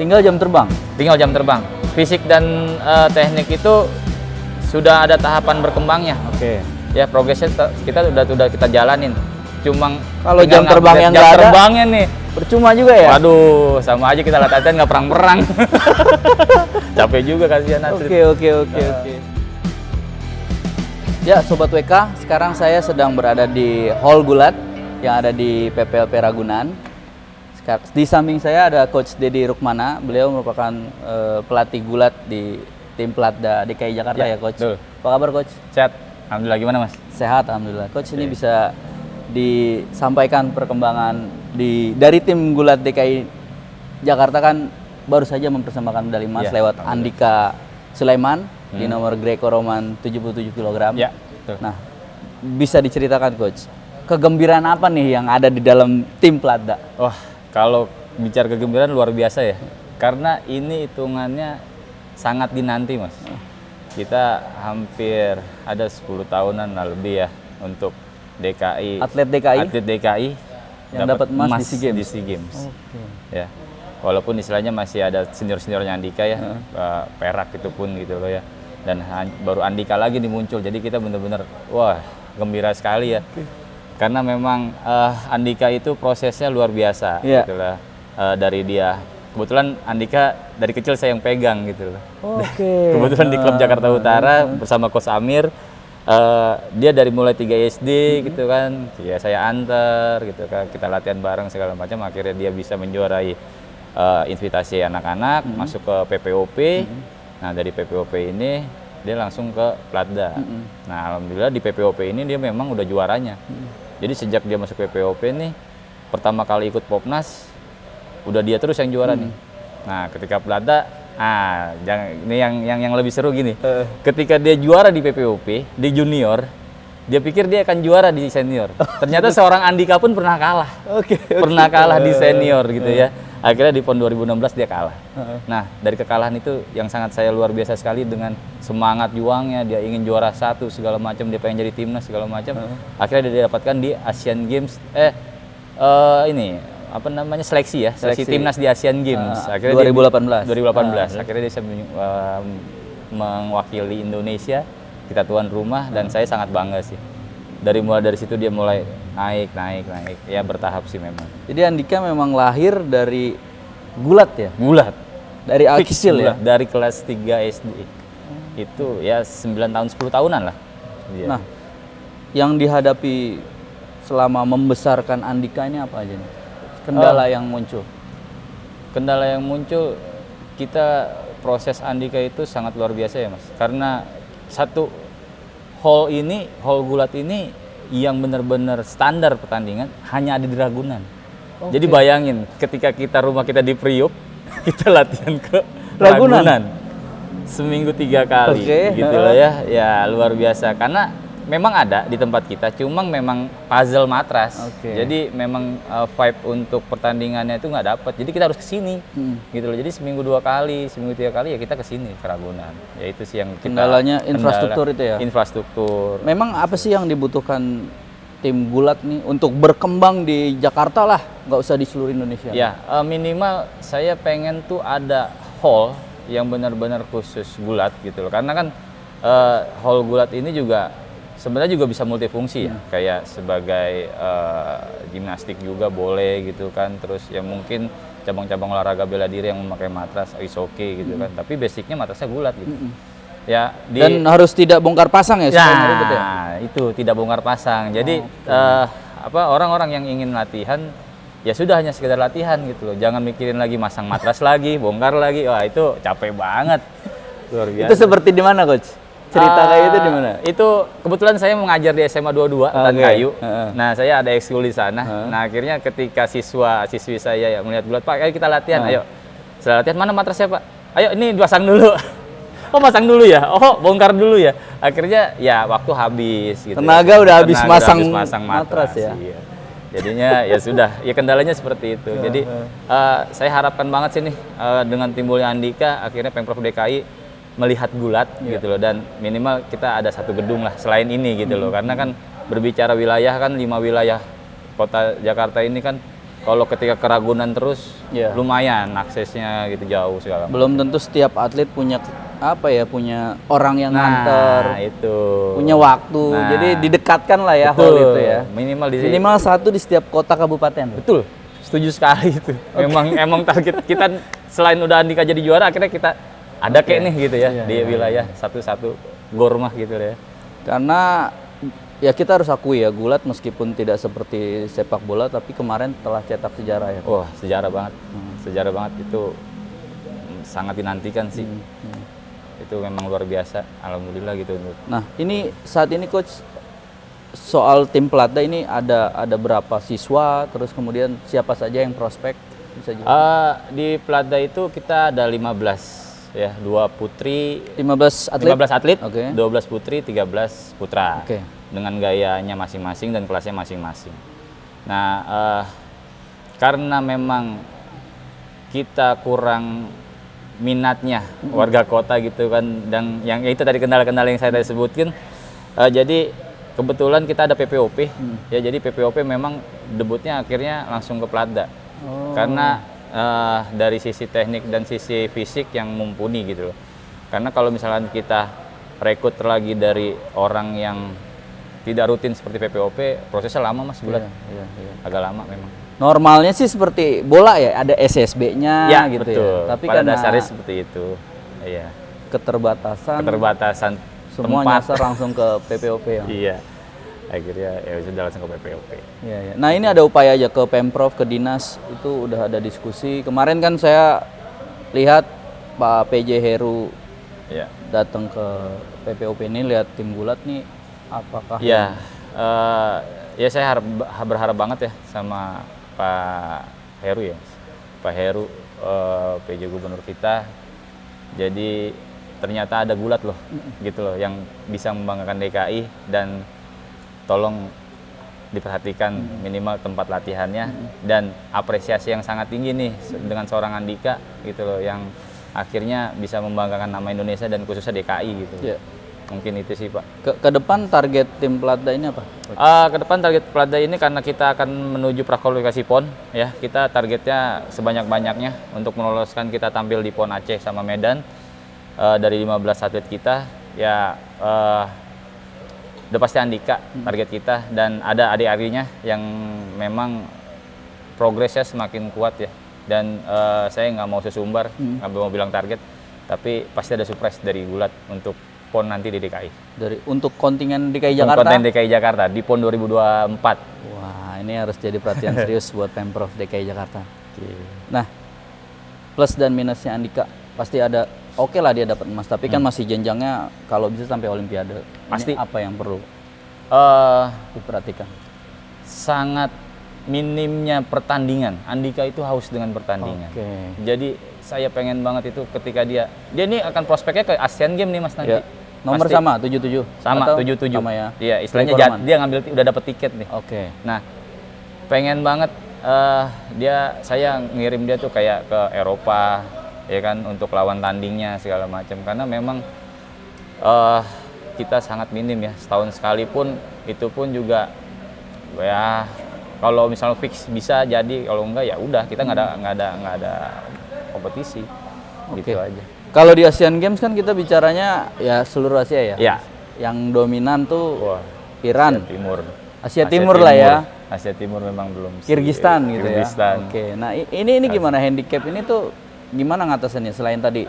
Tinggal jam terbang. Tinggal jam terbang. Fisik dan teknik itu sudah ada tahapan berkembangnya. Oke. Ya progresnya kita udah kita jalanin. Cuma Kalau tinggal jam terbang yang jam nggak ada, terbangnya nih. percuma juga ya. Waduh, sama aja kita latihan nggak perang-perang. Capek juga kasihan atlet. Oke. Ya, Sobat WK, sekarang saya sedang berada di Hall Gulat yang ada di PPLP Ragunan. Di samping saya ada Coach Dedi Rukmana. Beliau merupakan pelatih gulat di tim Platda DKI Jakarta ya, Coach. Betul. Apa kabar, Coach? Sehat. Alhamdulillah, gimana Mas? Sehat, alhamdulillah. Coach, ini bisa disampaikan perkembangan dari tim gulat DKI Jakarta kan baru saja mempersembahkan medali emas lewat Andika Sulaiman di nomor Greco-Roman 77 kg. Ya, betul. Nah, bisa diceritakan, Coach, kegembiraan apa nih yang ada di dalam tim Platda? Wah, kalau bicara kegembiraan luar biasa ya. Karena ini hitungannya sangat dinanti, Mas. Kita hampir ada 10 tahunan lah lebih ya untuk DKI. Atlet DKI? Atlet DKI yang dapat emas di SEA Games. Di SEA Games. Oke. Ya. Walaupun istilahnya masih ada senior-seniornya Andika ya, perak itu pun gitu loh ya. Dan baru Andika lagi nih muncul. Jadi kita benar-benar wah, gembira sekali ya. Karena memang Andika itu prosesnya luar biasa gitu lah. Dari dia. Kebetulan Andika dari kecil saya yang pegang gitu loh. Oke. Kebetulan di klub Jakarta Utara bersama Coach Amir. Dia dari mulai 3 SD gitu kan, ya saya antar gitu kan, kita latihan bareng segala macam, akhirnya dia bisa menjuarai invitasi anak-anak masuk ke PPOP. Nah dari PPOP ini dia langsung ke Platda. Nah alhamdulillah di PPOP ini dia memang udah juaranya. Jadi sejak dia masuk PPOP nih, pertama kali ikut Popnas, udah dia terus yang juara nih. Nah ketika Platda, ini yang lebih seru gini. Ketika dia juara di PPOP, di junior, dia pikir dia akan juara di senior. Ternyata seorang Andika pun pernah kalah. Pernah kalah di senior gitu ya. Akhirnya di PON 2016 dia kalah. Nah, dari kekalahan itu yang sangat saya luar biasa sekali dengan semangat juangnya, dia ingin juara satu segala macam, dia pengen jadi timnas segala macam. Akhirnya dia dapatkan di Asian Games apa namanya seleksi timnas di Asian Games. Akhirnya 2018. Akhirnya dia bisa mewakili Indonesia, kita tuan rumah dan saya sangat bangga sih. Dari situ dia mulai naik ya, bertahap sih memang. Jadi Andika memang lahir dari gulat ya? Gulat. Dari kecil ya? Dari kelas 3 SD. Itu ya 9 tahun 10 tahunan lah. Nah, yang dihadapi selama membesarkan Andika ini apa aja nih? Kendala yang muncul? Kendala yang muncul, kita proses Andika itu sangat luar biasa ya Mas. Karena satu hall gulat ini yang benar-benar standar pertandingan hanya ada di Ragunan. Jadi bayangin ketika rumah kita di Priuk, kita latihan ke Ragunan. Seminggu 3 kali gitu loh ya. Ya luar biasa karena memang ada di tempat kita, cuma memang puzzle matras. Jadi memang vibe untuk pertandingannya itu nggak dapat. Jadi kita harus kesini, gitu loh. Jadi seminggu 2 kali, seminggu 3 kali ya kita kesini ke Ragunan. Ya itu sih yang kendalanya infrastruktur itu ya. Infrastruktur. Memang apa sih yang dibutuhkan tim gulat nih untuk berkembang di Jakarta lah, nggak usah di seluruh Indonesia? Ya minimal saya pengen tuh ada hall yang benar-benar khusus gulat gitu loh. Karena kan hall gulat ini juga sebenarnya juga bisa multifungsi ya, kayak sebagai gimnastik juga boleh gitu kan, terus ya mungkin cabang-cabang olahraga bela diri yang memakai matras is okay gitu kan, tapi basicnya matrasnya gulat gitu. Ya, dan harus tidak bongkar pasang ya? Itu tidak bongkar pasang. Jadi orang-orang yang ingin latihan ya sudah hanya sekedar latihan gitu loh, jangan mikirin lagi masang matras lagi, bongkar lagi, wah itu capek banget. Luar biasa. Itu seperti di mana, Coach? Cerita kayak itu di mana? Itu kebetulan saya mengajar di SMA 22 Tan Kayu. Nah, saya ada ekskul di sana. Nah, akhirnya ketika siswi saya ya melihat gulat, Pak, ayo kita latihan. Ayo. Setelah latihan, mana matrasnya, Pak? Ayo ini pasang dulu. Oh, pasang dulu ya. Oh, bongkar dulu ya. Akhirnya ya waktu habis gitu. Tenaga udah habis masang matras ya. Iya. Jadinya ya sudah, ya kendalanya seperti itu. Jadi saya harapkan banget sih nih dengan timbulnya Andika, akhirnya Pemprov DKI melihat gulat gitu loh, dan minimal kita ada satu gedung lah selain ini gitu loh, karena kan berbicara wilayah kan 5 wilayah kota Jakarta ini kan kalau ketika ke Ragunan terus Iya. lumayan aksesnya gitu jauh segala macam. Belum tentu setiap atlet punya punya orang yang Nah, nganter, itu. punya waktu. Nah, Jadi didekatkan lah ya betul. hall itu ya. Minimal di Minimal satu di setiap kota kabupaten. Betul. Setuju sekali itu. Emang target kita selain udah Andika jadi juara akhirnya kita ada kayak nih gitu ya Iya, di wilayah satu-satu gormah gitu ya. Karena ya kita harus akui ya, Gulat meskipun tidak seperti sepak bola tapi kemarin telah cetak sejarah ya. Wah, sejarah banget. Sejarah banget itu sangat dinantikan sih. Itu memang luar biasa. Alhamdulillah gitu. Nah, ini saat ini coach soal tim Platda ini ada berapa siswa, terus kemudian siapa saja yang prospek bisa juga. Di Platda itu kita ada 15 ya, 2 putri, 15 atlet. 15 atlet, Oke. 12 putri, 13 putra. Oke. Dengan gayanya masing-masing dan kelasnya masing-masing. Nah, karena memang kita kurang minatnya warga kota gitu kan, dan yang itu tadi kendala-kendala yang saya tadi sebutkan, jadi kebetulan kita ada PPOP ya, jadi PPOP memang debutnya akhirnya langsung ke Platda karena dari sisi teknik dan sisi fisik yang mumpuni gitu loh. Karena kalau misalnya kita rekrut lagi dari orang yang tidak rutin seperti PPOP, prosesnya lama Mas Gulat. Iya. Agak lama memang. Normalnya sih seperti bola ya, ada SSB-nya Ya, gitu betul. ya. Tapi pada karena dasarnya seperti itu. Iya. keterbatasan semua tempat. nyasar langsung ke PPOP ya. Iya. Akhirnya ya sudah langsung ke PPOP. Iya, iya. Nah, ini ada upaya aja ke Pemprov, ke dinas, itu udah ada diskusi. Kemarin kan saya lihat Pak PJ Heru Iya. datang ke PPOP ini, lihat tim Gulat nih apakah Ya, ya saya berharap banget ya sama Pak Heru ya, Pak Heru PJ Gubernur kita. Jadi ternyata ada Gulat loh, gitu loh, yang bisa membanggakan DKI, dan tolong diperhatikan minimal tempat latihannya dan apresiasi yang sangat tinggi nih dengan seorang Andika gitu loh, yang akhirnya bisa membanggakan nama Indonesia dan khususnya DKI gitu. Iya. Mungkin itu sih Pak. ke depan target tim Platda ini apa? Ke depan target Platda ini karena kita akan menuju prakualifikasi PON ya, kita targetnya sebanyak-banyaknya untuk meloloskan kita tampil di PON Aceh sama Medan. Dari 15 atlet kita ya udah pasti Andika target kita, dan ada adik-adiknya yang memang progresnya semakin kuat ya, dan saya nggak mau sesumbar, nggak mau bilang target, tapi pasti ada surprise dari Gulat untuk PON nanti di DKI. Untuk kontingen DKI Untuk Jakarta? konten DKI Jakarta di PON 2024. Wah, ini harus jadi perhatian serius buat Pemprov DKI Jakarta. Nah, plus dan minusnya Andika pasti ada. Oke lah dia dapat emas, tapi kan masih jenjangnya kalau bisa sampai Olimpiade. Pasti. Ini apa yang perlu diperhatikan? Sangat minimnya pertandingan. Andika itu haus dengan pertandingan. Oke. Jadi saya pengen banget itu ketika dia ini akan prospeknya ke Asian Games nih Mas nanti. Ya. Nomor Pasti. sama 77. Sama Atau 77. Sama ya. Iya, istilahnya Rekor aman. dia ngambil udah dapat tiket nih. Oke. Nah, pengen banget saya ngirim dia tuh kayak ke Eropa ya kan, untuk lawan tandingnya segala macam, karena memang kita sangat minim ya, setahun sekali pun itu pun juga ya kalau misalnya fix bisa jadi, kalau enggak ya udah kita nggak ada kompetisi. Oke. Gitu aja. Kalau di Asian Games kan kita bicaranya ya seluruh Asia ya. Ya. Yang dominan tuh Wah, Iran, Asia Timur. Asia Timur lah ya. Asia Timur memang belum. Kirgistan gitu Kirgistan. ya. Oke. Nah, ini gimana handicap ini tuh gimana ngatasannya selain tadi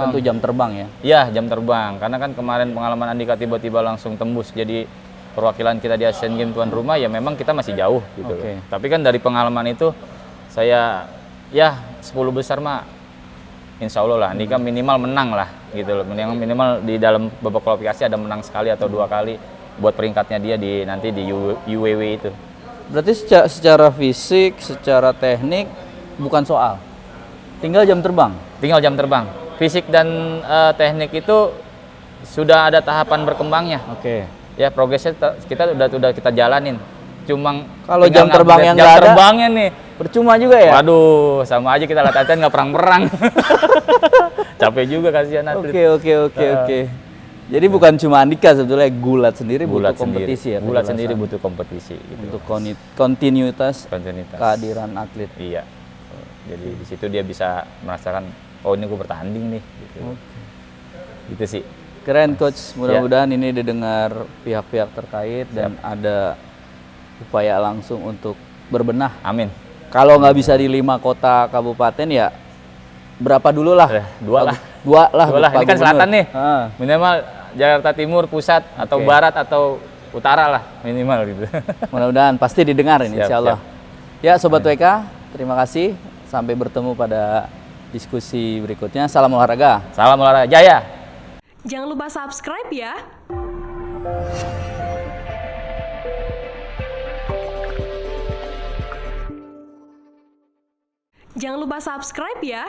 tentu jam terbang ya? Ya, jam terbang. Karena kan kemarin pengalaman Andika tiba-tiba langsung tembus jadi perwakilan kita di Asian Games tuan rumah, ya memang kita masih jauh gitu. Oke. Tapi kan dari pengalaman itu saya ya 10 besar mah insya Allah lah Andika minimal menang lah gitu loh. Minimal di dalam babak kualifikasi ada menang sekali atau 2 kali buat peringkatnya dia di nanti di UWW itu. Berarti secara fisik, secara teknik bukan soal. Tinggal jam terbang. Tinggal jam terbang. Fisik dan teknik itu sudah ada tahapan berkembangnya. Oke. Ya progresnya kita udah kita jalanin. Cuma Kalau tinggal jam terbang ngupdate yang jam nggak ada, terbangnya nih. Percuma juga ya? Waduh, sama aja kita latihan nggak perang-perang. Capek juga kasihan atlet. Oke. Jadi bukan cuma Andika sebetulnya, Gulat sendiri Gulat butuh kompetisi ya. Gulat sendiri penjelasan. butuh kompetisi gitu. Untuk kontinuitas Kontinuitas. kehadiran atlet. Iya. Jadi di situ dia bisa merasakan, oh ini gue bertanding nih gitu. Gitu sih. Keren coach, mudah-mudahan ini didengar pihak-pihak terkait dan ada upaya langsung untuk berbenah. Amin. Kalau nggak bisa di 5 kota kabupaten ya berapa dulu lah? Dua lah. Dua lah. Ini kan selatan nih. Ah. Minimal Jakarta Timur, pusat, atau barat, atau utara lah minimal gitu. Mudah-mudahan pasti didengar ini, Siap, insya Allah. Ya Sobat WK, terima kasih. Sampai bertemu pada diskusi berikutnya. Salam olahraga. Salam olahraga jaya. Jangan lupa subscribe ya. Jangan lupa subscribe ya.